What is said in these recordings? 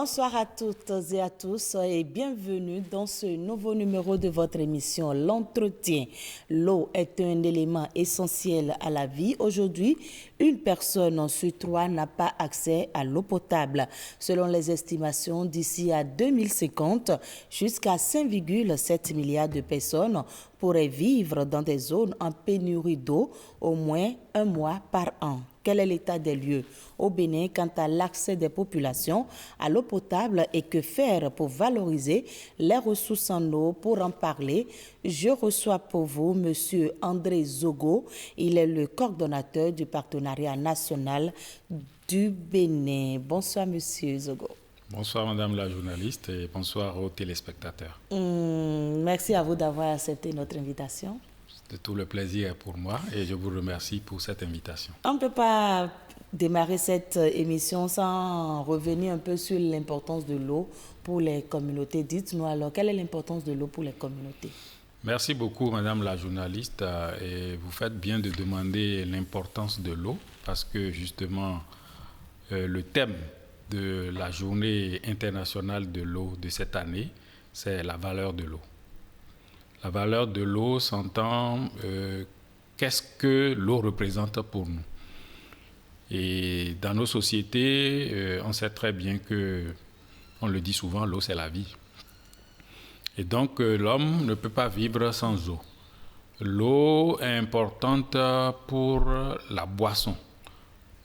Bonsoir à toutes et à tous et bienvenue dans ce nouveau numéro de votre émission L'Entretien. L'eau est un élément essentiel à la vie. Aujourd'hui, une personne sur 3 n'a pas accès à l'eau potable. Selon les estimations, d'ici à 2050, jusqu'à 5,7 milliards de personnes pourraient vivre dans des zones en pénurie d'eau au moins un mois par an. Quel est l'état des lieux au Bénin quant à l'accès des populations à l'eau potable et que faire pour valoriser les ressources en eau? Pour en parler, je reçois pour vous M. André Zogo. Il est le coordonnateur du partenariat national du Bénin. Bonsoir M. Zogo. Bonsoir Madame la journaliste et bonsoir aux téléspectateurs. Merci à vous d'avoir accepté notre invitation. De tout le plaisir est pour moi et je vous remercie pour cette invitation. On ne peut pas démarrer cette émission sans revenir un peu sur l'importance de l'eau pour les communautés. Dites-nous alors, quelle est l'importance de l'eau pour les communautés? Merci beaucoup Madame la journaliste et vous faites bien de demander l'importance de l'eau parce que justement le thème de la journée internationale de l'eau de cette année, c'est la valeur de l'eau. La valeur de l'eau s'entend qu'est-ce que l'eau représente pour nous. Et dans nos sociétés, on sait très bien que, on le dit souvent, l'eau c'est la vie. Et donc l'homme ne peut pas vivre sans eau. L'eau est importante pour la boisson.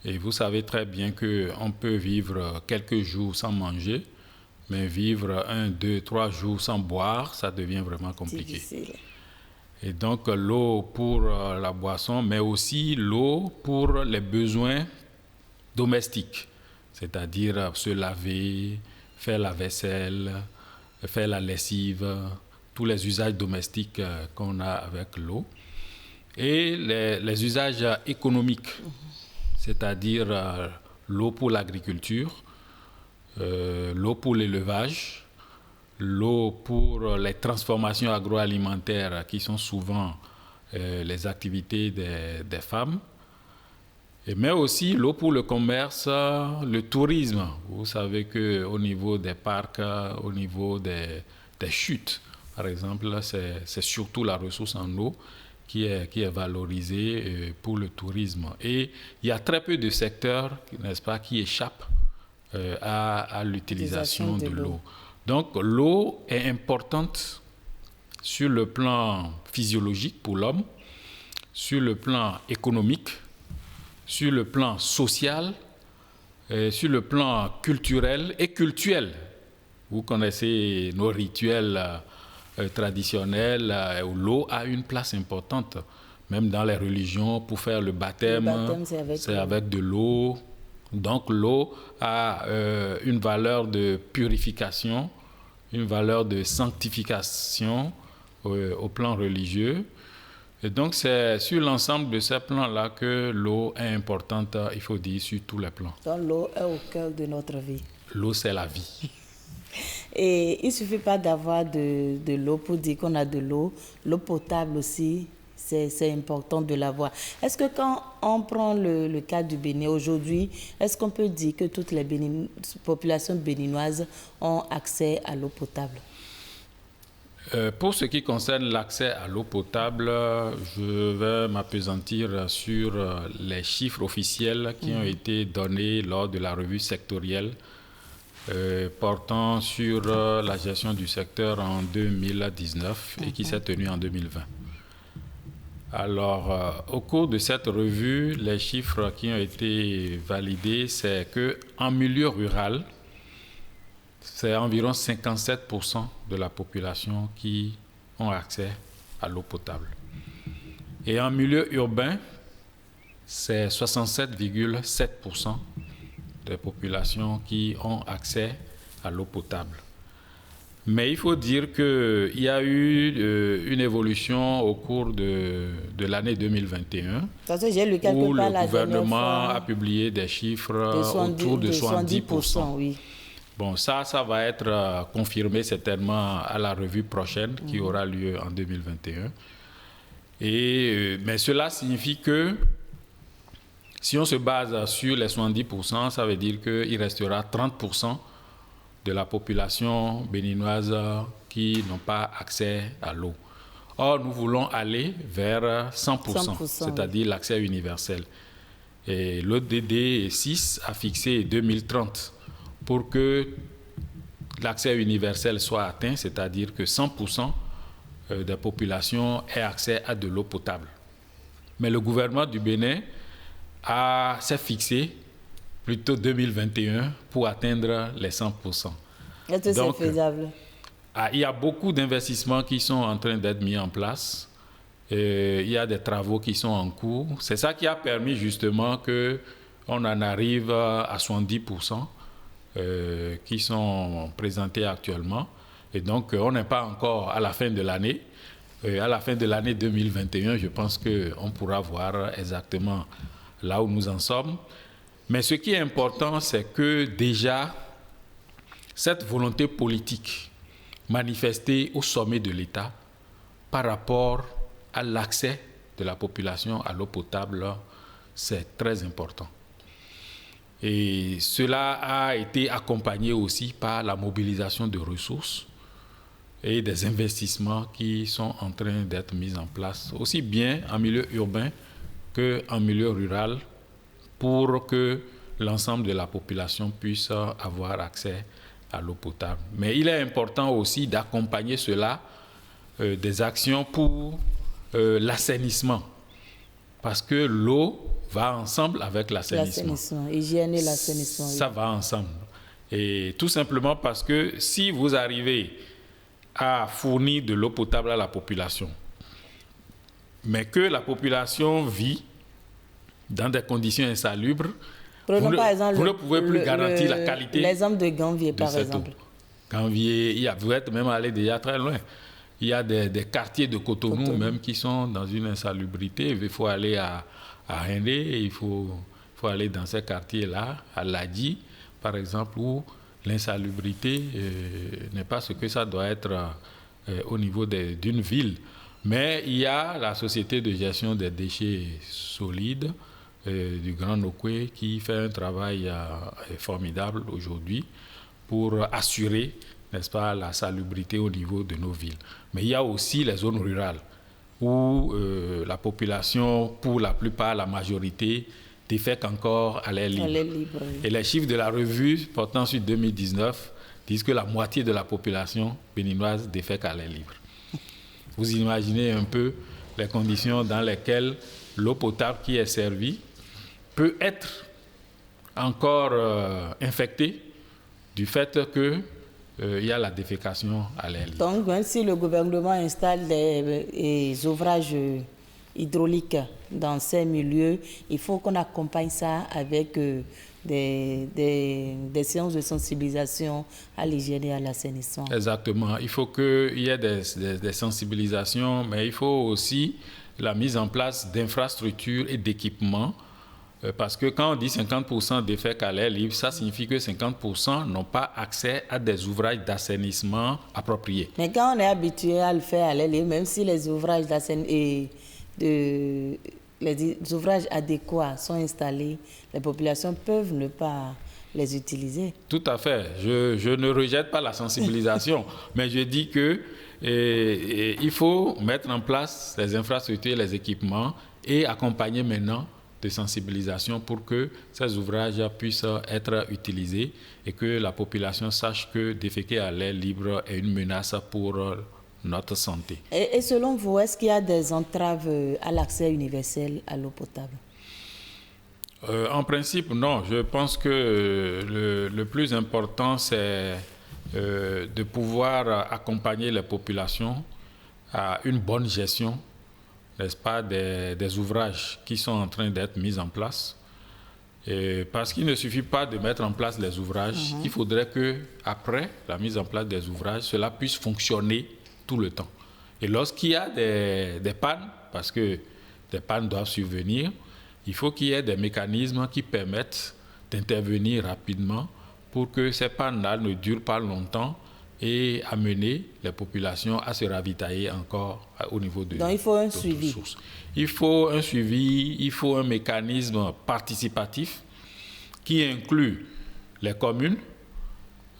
Et vous savez très bien qu'on peut vivre quelques jours sans manger, mais vivre 1, 2, 3 jours sans boire, ça devient vraiment compliqué. Difficile. Et donc l'eau pour la boisson, mais aussi l'eau pour les besoins domestiques, c'est-à-dire se laver, faire la vaisselle, faire la lessive, tous les usages domestiques qu'on a avec l'eau. Et les usages économiques, c'est-à-dire l'eau pour l'agriculture, l'eau pour l'élevage, l'eau pour les transformations agroalimentaires qui sont souvent les activités des femmes, mais aussi l'eau pour le commerce, le tourisme. Vous savez qu'au niveau des parcs, au niveau des chutes, par exemple, c'est surtout la ressource en eau qui est valorisée pour le tourisme. Et il y a très peu de secteurs, n'est-ce pas, qui échappent à l'utilisation de l'eau. Donc l'eau est importante sur le plan physiologique pour l'homme, sur le plan économique, sur le plan social, sur le plan culturel et cultuel. Vous connaissez nos rituels traditionnels où l'eau a une place importante, même dans les religions, pour faire le baptême c'est avec de l'eau. Donc l'eau a une valeur de purification, une valeur de sanctification au plan religieux. Et donc c'est sur l'ensemble de ces plans-là que l'eau est importante, il faut dire, sur tous les plans. Donc l'eau est au cœur de notre vie. L'eau, c'est la vie. Et il ne suffit pas d'avoir de l'eau pour dire qu'on a de l'eau. L'eau potable aussi, c'est important de l'avoir. Est-ce que quand on prend le cas du Bénin aujourd'hui, est-ce qu'on peut dire que toutes les populations béninoises ont accès à l'eau potable? Pour ce qui concerne l'accès à l'eau potable, je vais m'appesantir sur les chiffres officiels qui ont été donnés lors de la revue sectorielle portant sur la gestion du secteur en 2019 et qui s'est tenue en 2020. Alors, au cours de cette revue, les chiffres qui ont été validés, c'est qu'en milieu rural, c'est environ 57% de la population qui ont accès à l'eau potable. Et en milieu urbain, c'est 67,7% des populations qui ont accès à l'eau potable. Mais il faut dire qu'il y a eu une évolution au cours de l'année 2021 où le gouvernement a publié des chiffres autour de 70%. Oui. Bon, ça va être confirmé certainement à la revue prochaine qui aura lieu en 2021. Mais cela signifie que si on se base sur les 70%, ça veut dire qu'il restera 30% de la population béninoise qui n'ont pas accès à l'eau. Or, nous voulons aller vers 100%, c'est-à-dire oui, l'accès universel. Et l'ODD 6 a fixé 2030 pour que l'accès universel soit atteint, c'est-à-dire que 100% des populations aient accès à de l'eau potable. Mais le gouvernement du Bénin s'est fixé plutôt 2021 pour atteindre les 100%. Est-ce que c'est faisable? Il y a beaucoup d'investissements qui sont en train d'être mis en place. Il y a des travaux qui sont en cours. C'est ça qui a permis justement qu'on en arrive à 70% qui sont présentés actuellement. Et donc, on n'est pas encore à la fin de l'année. À la fin de l'année 2021, je pense qu'on pourra voir exactement là où nous en sommes. Mais ce qui est important, c'est que déjà, cette volonté politique manifestée au sommet de l'État par rapport à l'accès de la population à l'eau potable, c'est très important. Et cela a été accompagné aussi par la mobilisation de ressources et des investissements qui sont en train d'être mis en place, aussi bien en milieu urbain qu'en milieu rural, pour que l'ensemble de la population puisse avoir accès à l'eau potable. Mais il est important aussi d'accompagner cela des actions pour l'assainissement, parce que l'eau va ensemble avec l'assainissement. Hygiène et l'assainissement. Ça va ensemble. Et tout simplement parce que si vous arrivez à fournir de l'eau potable à la population, mais que la population vit dans des conditions insalubres, prenons par exemple vous ne pouvez plus garantir la qualité. L'exemple de Ganvier, par exemple. Ganvier, vous êtes même allé déjà très loin. Il y a des quartiers de Cotonou même qui sont dans une insalubrité. Il faut aller à Hindé, il faut aller dans ces quartiers-là, à Ladi, par exemple, où l'insalubrité n'est pas ce que ça doit être au niveau d'une ville. Mais il y a la Société de gestion des déchets solides du Grand Nokoué qui fait un travail formidable aujourd'hui pour assurer, n'est-ce pas, la salubrité au niveau de nos villes. Mais il y a aussi les zones rurales où la population, pour la plupart, la majorité, défèque encore à l'air libre. Et les chiffres de la revue portant sur 2019 disent que la moitié de la population béninoise défèque à l'air libre. Vous imaginez un peu les conditions dans lesquelles l'eau potable qui est servie peut être encore infectée du fait qu'il y a la défécation à l'air libre. Donc, même si le gouvernement installe des ouvrages hydrauliques dans ces milieux, il faut qu'on accompagne ça avec des séances de sensibilisation à l'hygiène et à l'assainissement. Exactement. Il faut qu'il y ait des sensibilisations, mais il faut aussi la mise en place d'infrastructures et d'équipements. Parce que quand on dit 50% d'effets à l'air libre, ça signifie que 50% n'ont pas accès à des ouvrages d'assainissement appropriés. Mais quand on est habitué à le faire à l'air libre, même si les ouvrages les ouvrages adéquats sont installés, les populations peuvent ne pas les utiliser. Tout à fait. Je ne rejette pas la sensibilisation, mais je dis que il faut mettre en place les infrastructures, les équipements et accompagner maintenant de sensibilisation pour que ces ouvrages puissent être utilisés et que la population sache que déféquer à l'air libre est une menace pour notre santé. Et selon vous, est-ce qu'il y a des entraves à l'accès universel à l'eau potable? En principe, non. Je pense que le plus important, c'est de pouvoir accompagner les populations à une bonne gestion, n'est-ce pas, des ouvrages qui sont en train d'être mis en place. Et parce qu'il ne suffit pas de mettre en place les ouvrages, il faudrait qu'après la mise en place des ouvrages, cela puisse fonctionner tout le temps. Et lorsqu'il y a des pannes, parce que des pannes doivent survenir, il faut qu'il y ait des mécanismes qui permettent d'intervenir rapidement pour que ces pannes-là ne durent pas longtemps et amener les populations à se ravitailler encore au niveau de Donc il faut un suivi. Sources. Il faut un suivi, il faut un mécanisme participatif qui inclut les communes,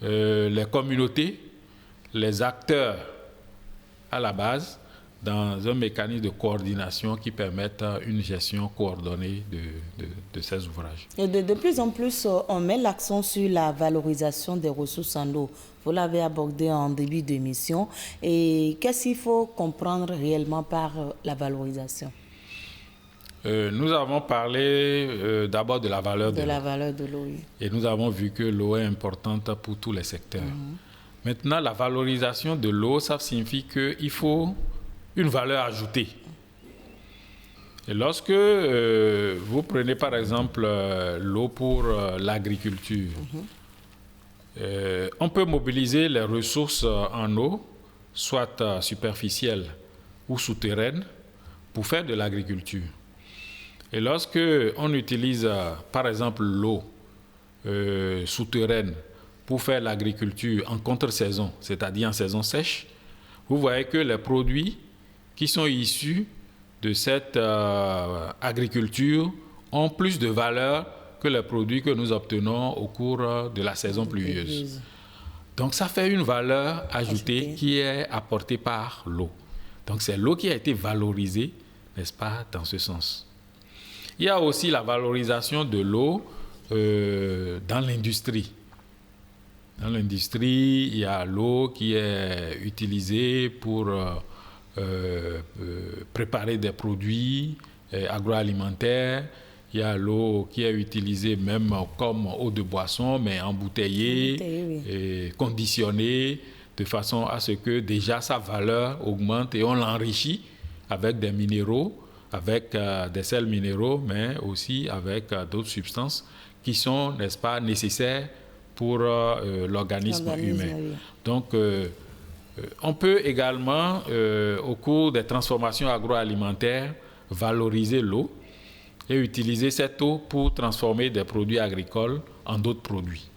les communautés, les acteurs à la base, dans un mécanisme de coordination qui permette une gestion coordonnée de ces ouvrages. Et de plus en plus, on met l'accent sur la valorisation des ressources en eau. Vous l'avez abordé en début d'émission. Et qu'est-ce qu'il faut comprendre réellement par la valorisation? Nous avons parlé d'abord de la valeur de l'eau. La valeur de l'eau, oui. Et nous avons vu que l'eau est importante pour tous les secteurs. Maintenant, la valorisation de l'eau, ça signifie qu'il faut une valeur ajoutée. Et lorsque vous prenez par exemple l'eau pour l'agriculture, on peut mobiliser les ressources en eau, soit superficielles ou souterraines, pour faire de l'agriculture. Et lorsque on utilise par exemple l'eau souterraine pour faire l'agriculture en contre-saison, c'est-à-dire en saison sèche, vous voyez que les produits qui sont issus de cette agriculture ont plus de valeur que les produits que nous obtenons au cours de la saison pluvieuse. Donc ça fait une valeur ajoutée qui est apportée par l'eau. Donc c'est l'eau qui a été valorisée, n'est-ce pas, dans ce sens. Il y a aussi la valorisation de l'eau dans l'industrie. Dans l'industrie, il y a l'eau qui est utilisée pour préparer des produits agroalimentaires. Il y a l'eau qui est utilisée même comme eau de boisson, mais embouteillée, et conditionnée, de façon à ce que déjà sa valeur augmente et on l'enrichit avec des minéraux, avec des sels minéraux, mais aussi avec d'autres substances qui sont, n'est-ce pas, nécessaires pour l'organisme humain. Oui. Donc, on peut également, au cours des transformations agroalimentaires, valoriser l'eau et utiliser cette eau pour transformer des produits agricoles en d'autres produits.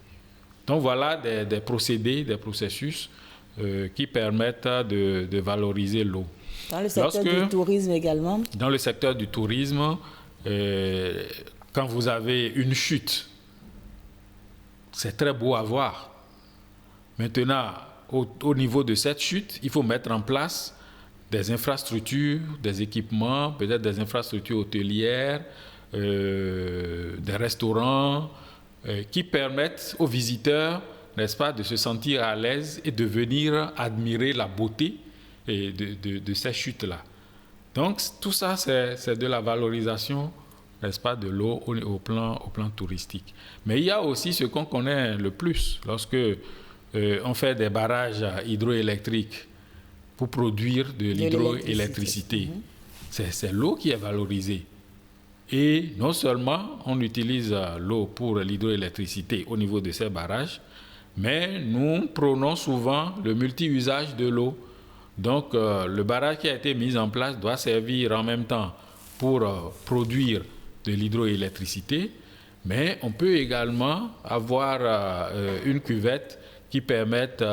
Donc, voilà des procédés, des processus qui permettent de valoriser l'eau. Dans le secteur du tourisme également? Dans le secteur du tourisme, quand vous avez une chute, c'est très beau à voir. Maintenant, au niveau de cette chute, il faut mettre en place des infrastructures, des équipements, peut-être des infrastructures hôtelières, des restaurants, qui permettent aux visiteurs, n'est-ce pas, de se sentir à l'aise et de venir admirer la beauté de ces chutes-là. Donc, tout ça, c'est de la valorisation, n'est-ce pas, de l'eau au plan touristique. Mais il y a aussi ce qu'on connaît le plus lorsque on fait des barrages hydroélectriques pour produire de l'hydroélectricité. C'est l'eau qui est valorisée. Et non seulement on utilise l'eau pour l'hydroélectricité au niveau de ces barrages, mais nous prônons souvent le multi-usage de l'eau. Donc, le barrage qui a été mis en place doit servir en même temps pour produire de l'hydroélectricité, mais on peut également avoir une cuvette qui permette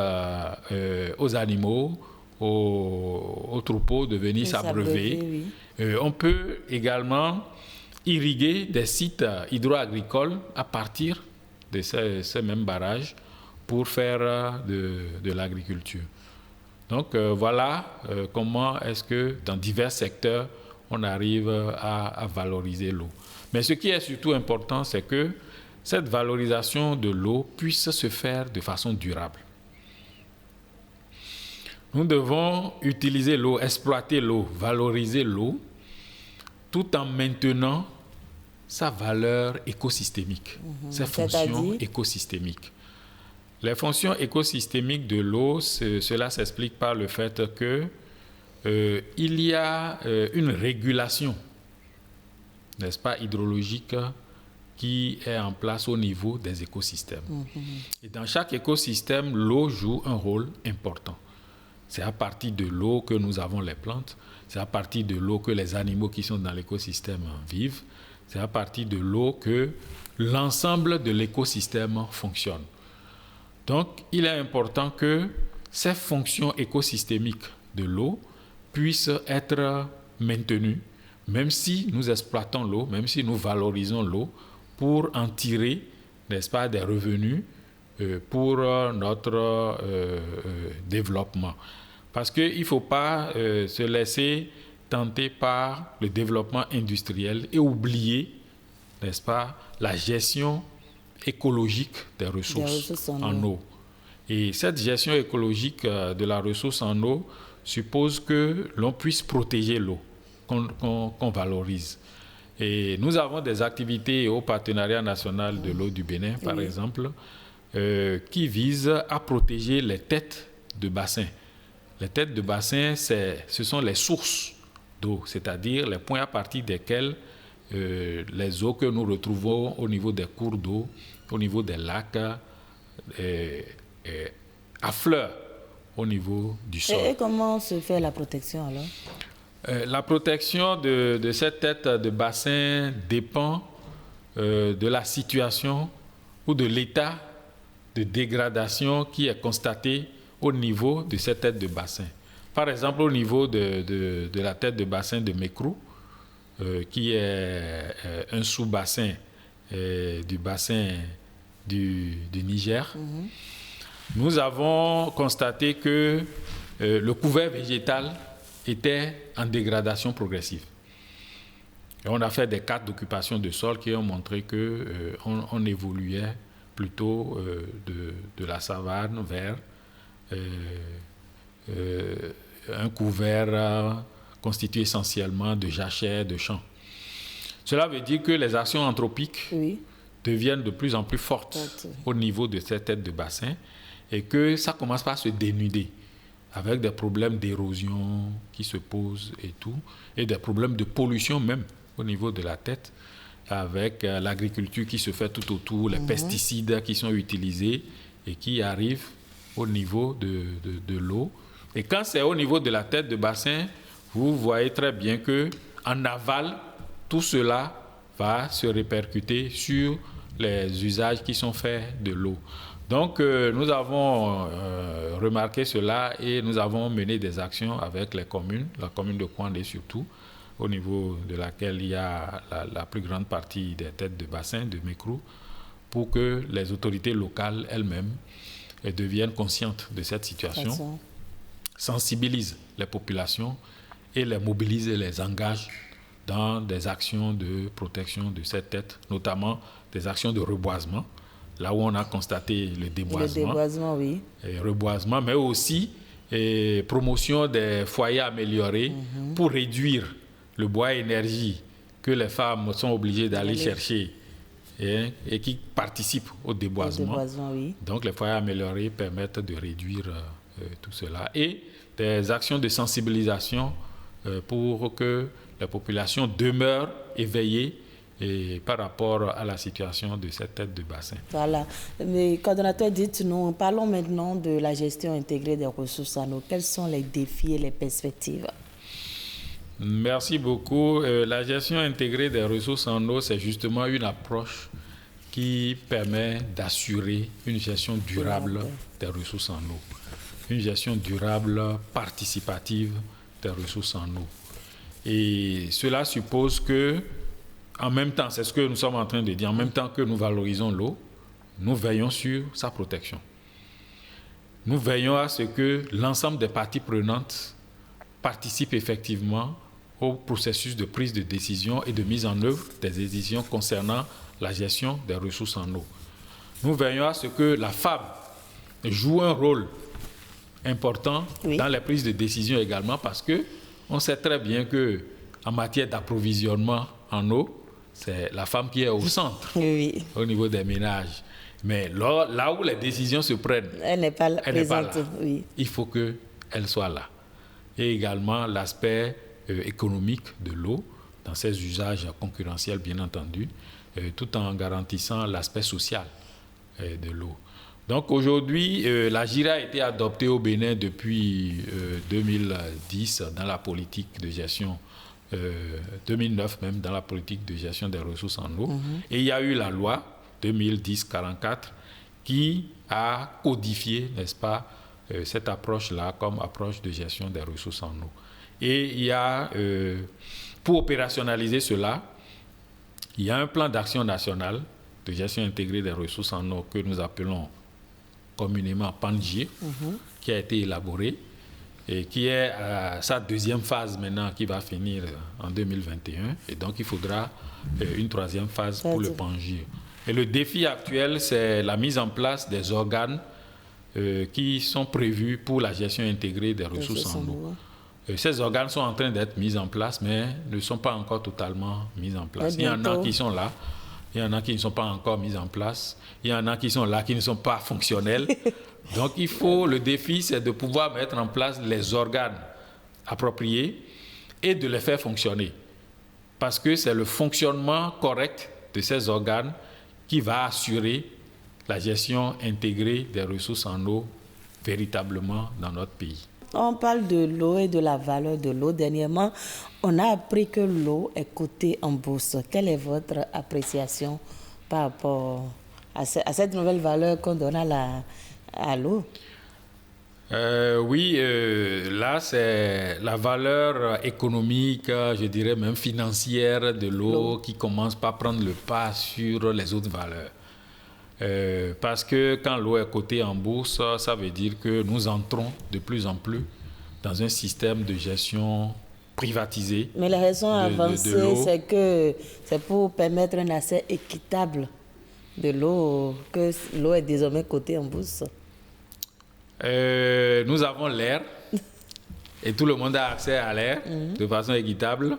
aux animaux, aux troupeaux de venir s'abreuver. Oui. On peut également irriguer des sites hydro-agricoles à partir de ces mêmes barrages pour faire de l'agriculture. Donc voilà comment est-ce que dans divers secteurs, on arrive à valoriser l'eau. Mais ce qui est surtout important, c'est que cette valorisation de l'eau puisse se faire de façon durable. Nous devons utiliser l'eau, exploiter l'eau, valoriser l'eau, tout en maintenant sa valeur écosystémique, ses fonctions écosystémiques. Les fonctions écosystémiques de l'eau, cela s'explique par le fait que il y a une régulation, n'est-ce pas, hydrologique qui est en place au niveau des écosystèmes. Et dans chaque écosystème, l'eau joue un rôle important. C'est à partir de l'eau que nous avons les plantes, c'est à partir de l'eau que les animaux qui sont dans l'écosystème vivent, c'est à partir de l'eau que l'ensemble de l'écosystème fonctionne. Donc, il est important que ces fonctions écosystémiques de l'eau puissent être maintenues, même si nous exploitons l'eau, même si nous valorisons l'eau, pour en tirer, n'est-ce pas, des revenus pour notre développement. Parce qu'il ne faut pas se laisser tenter par le développement industriel et oublier, n'est-ce pas, la gestion écologique des ressources en eau. Et cette gestion écologique de la ressource en eau suppose que l'on puisse protéger l'eau, qu'on valorise. Et nous avons des activités au Partenariat national de l'eau du Bénin, par exemple, qui visent à protéger les têtes de bassin. Les têtes de bassin, ce sont les sources d'eau, c'est-à-dire les points à partir desquels les eaux que nous retrouvons au niveau des cours d'eau, au niveau des lacs, affleurent au niveau du sol. Et comment se fait la protection alors? La protection de cette tête de bassin dépend de la situation ou de l'état de dégradation qui est constaté au niveau de cette tête de bassin. Par exemple, au niveau de la tête de bassin de Mékrou, qui est un sous-bassin du bassin du Niger, nous avons constaté que le couvert végétal était en dégradation progressive. Et on a fait des cartes d'occupation de sol qui ont montré qu'on évoluait plutôt de la savane vers un couvert constitué essentiellement de jachères, de champs. Cela veut dire que les actions anthropiques deviennent de plus en plus fortes au niveau de cette tête de bassin et que ça commence par se dénuder avec des problèmes d'érosion qui se posent et tout, et des problèmes de pollution même au niveau de la tête, avec l'agriculture qui se fait tout autour, les pesticides qui sont utilisés et qui arrivent au niveau de l'eau. Et quand c'est au niveau de la tête de bassin, vous voyez très bien qu'en aval, tout cela va se répercuter sur les usages qui sont faits de l'eau. Donc, nous avons remarqué cela et nous avons mené des actions avec les communes, la commune de Kouandé surtout, au niveau de laquelle il y a la plus grande partie des têtes de bassin de Mékrou, pour que les autorités locales elles-mêmes deviennent conscientes de cette situation, sensibilisent les populations et les mobilisent et les engagent dans des actions de protection de cette tête, notamment des actions de reboisement, là où on a constaté le déboisement. Le déboisement, oui. Et reboisement, mais aussi promotion des foyers améliorés pour réduire le bois énergie que les femmes sont obligées d'aller chercher et qui participent au déboisement. Oui. Donc les foyers améliorés permettent de réduire tout cela. Et des actions de sensibilisation pour que la population demeure éveillée par rapport à la situation de cette tête de bassin. Voilà. Mais coordonnateur, dites-nous, parlons maintenant de la gestion intégrée des ressources en eau. Quels sont les défis et les perspectives? Merci beaucoup. La gestion intégrée des ressources en eau, c'est justement une approche qui permet d'assurer une gestion durable des ressources en eau. Une gestion durable, participative des ressources en eau. Et cela suppose que, en même temps, c'est ce que nous sommes en train de dire, en même temps que nous valorisons l'eau, nous veillons sur sa protection. Nous veillons à ce que l'ensemble des parties prenantes participent effectivement au processus de prise de décision et de mise en œuvre des décisions concernant la gestion des ressources en eau. Nous veillons à ce que la femme joue un rôle important dans les prises de décision également, parce que on sait très bien que en matière d'approvisionnement en eau, c'est la femme qui est au centre au niveau des ménages. Mais là où les décisions se prennent, elle n'est pas présente. Il faut qu'elle soit là. Et également l'aspect économique de l'eau, dans ses usages concurrentiels bien entendu, tout en garantissant l'aspect social de l'eau. Donc aujourd'hui, la GIRA a été adoptée au Bénin depuis 2010 dans la politique de gestion, 2009 même, dans la politique de gestion des ressources en eau. Et il y a eu la loi 2010-44 qui a codifié, n'est-ce pas, cette approche-là comme approche de gestion des ressources en eau. Et il y a, pour opérationnaliser cela, il y a un plan d'action national de gestion intégrée des ressources en eau que nous appelons communément PANGIR, qui a été élaboré et qui est sa deuxième phase maintenant qui va finir en 2021. Et donc, il faudra une troisième phase pour le PANGIR. Et le défi actuel, c'est la mise en place des organes qui sont prévus pour la gestion intégrée des ressources en eau. Ces organes sont en train d'être mis en place, mais ne sont pas encore totalement mis en place. Il y en a qui sont là, il y en a qui ne sont pas encore mis en place, il y en a qui sont là, qui ne sont pas fonctionnels. Donc, le défi, c'est de pouvoir mettre en place les organes appropriés et de les faire fonctionner. Parce que c'est le fonctionnement correct de ces organes qui va assurer la gestion intégrée des ressources en eau véritablement dans notre pays. On parle de l'eau et de la valeur de l'eau. Dernièrement, on a appris que l'eau est cotée en bourse. Quelle est votre appréciation par rapport à cette nouvelle valeur qu'on donne à l'eau? Oui, là, c'est la valeur économique, je dirais même financière de l'eau qui commence par prendre le pas sur les autres valeurs. Parce que quand l'eau est cotée en bourse, ça veut dire que nous entrons de plus en plus dans un système de gestion privatisé. Mais la raison avancée, c'est que c'est pour permettre un accès équitable de l'eau, que l'eau est désormais cotée en bourse. Nous avons l'air et tout le monde a accès à l'air de façon équitable.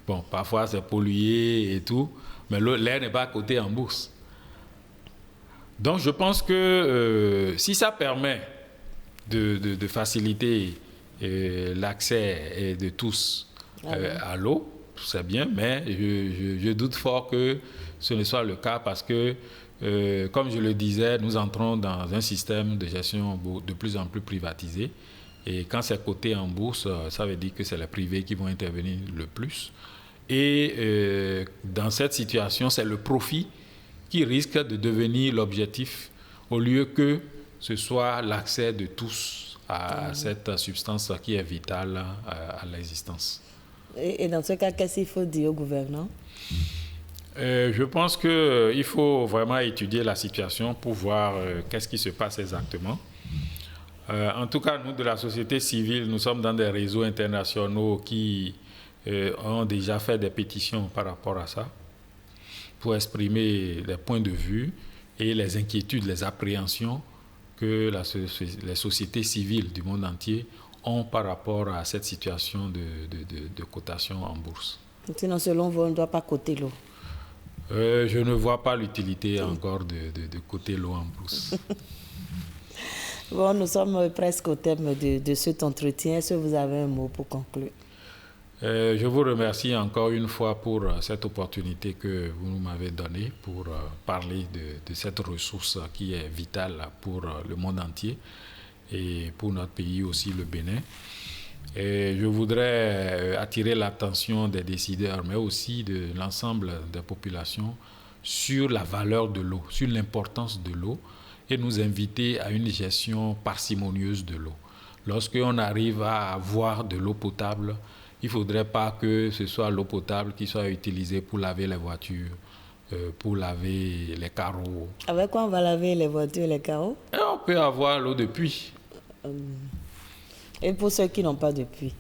Bon, parfois c'est pollué et tout, mais l'air n'est pas coté en bourse. Donc je pense que si ça permet de faciliter l'accès de tous à l'eau, c'est bien, mais je doute fort que ce ne soit le cas parce que comme je le disais, nous entrons dans un système de gestion de plus en plus privatisé. Et quand c'est coté en bourse, ça veut dire que c'est les privés qui vont intervenir le plus. Et dans cette situation, c'est le profit qui risque de devenir l'objectif au lieu que ce soit l'accès de tous à cette substance qui est vitale à l'existence. Et dans ce cas, qu'est-ce qu'il faut dire au gouvernement? Je pense qu'il faut vraiment étudier la situation pour voir qu'est-ce qui se passe exactement. En tout cas, nous, de la société civile, nous sommes dans des réseaux internationaux qui ont déjà fait des pétitions par rapport à ça, pour exprimer les points de vue et les inquiétudes, les appréhensions que les sociétés civiles du monde entier ont par rapport à cette situation de cotation en bourse. Sinon, selon vous, on ne doit pas coter l'eau? Je ne vois pas l'utilité encore de coter l'eau en bourse. Bon, nous sommes presque au terme de cet entretien. Est-ce que vous avez un mot pour conclure? Je vous remercie encore une fois pour cette opportunité que vous m'avez donnée pour parler de cette ressource qui est vitale pour le monde entier et pour notre pays aussi, le Bénin. Et je voudrais attirer l'attention des décideurs, mais aussi de l'ensemble des populations sur la valeur de l'eau, sur l'importance de l'eau et nous inviter à une gestion parcimonieuse de l'eau. Lorsqu'on arrive à avoir de l'eau potable, il ne faudrait pas que ce soit l'eau potable qui soit utilisée pour laver les voitures, pour laver les carreaux. Avec quoi on va laver les voitures et les carreaux? Et on peut avoir l'eau de puits. Et pour ceux qui n'ont pas de puits?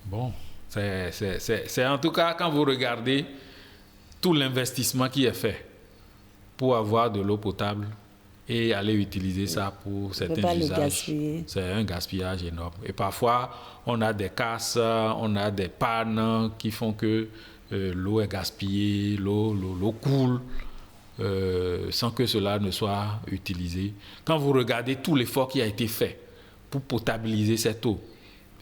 Bon, c'est en tout cas quand vous regardez tout l'investissement qui est fait pour avoir de l'eau potable et aller utiliser ça pour certains usages. C'est un gaspillage énorme. Et parfois, on a des casses, on a des pannes qui font que l'eau est gaspillée, l'eau coule sans que cela ne soit utilisé. Quand vous regardez tout l'effort qui a été fait pour potabiliser cette eau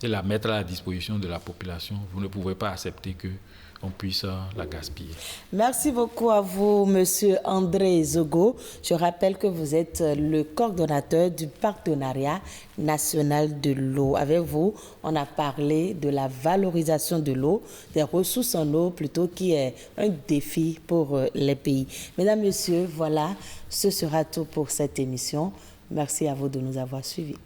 et la mettre à la disposition de la population, vous ne pouvez pas accepter qu'on puisse la gaspiller. Merci beaucoup à vous, Monsieur André Zogo. Je rappelle que vous êtes le coordonnateur du Partenariat national de l'eau. Avec vous, on a parlé de la valorisation de l'eau, des ressources en eau plutôt, qui est un défi pour les pays. Mesdames, Messieurs, voilà, ce sera tout pour cette émission. Merci à vous de nous avoir suivis.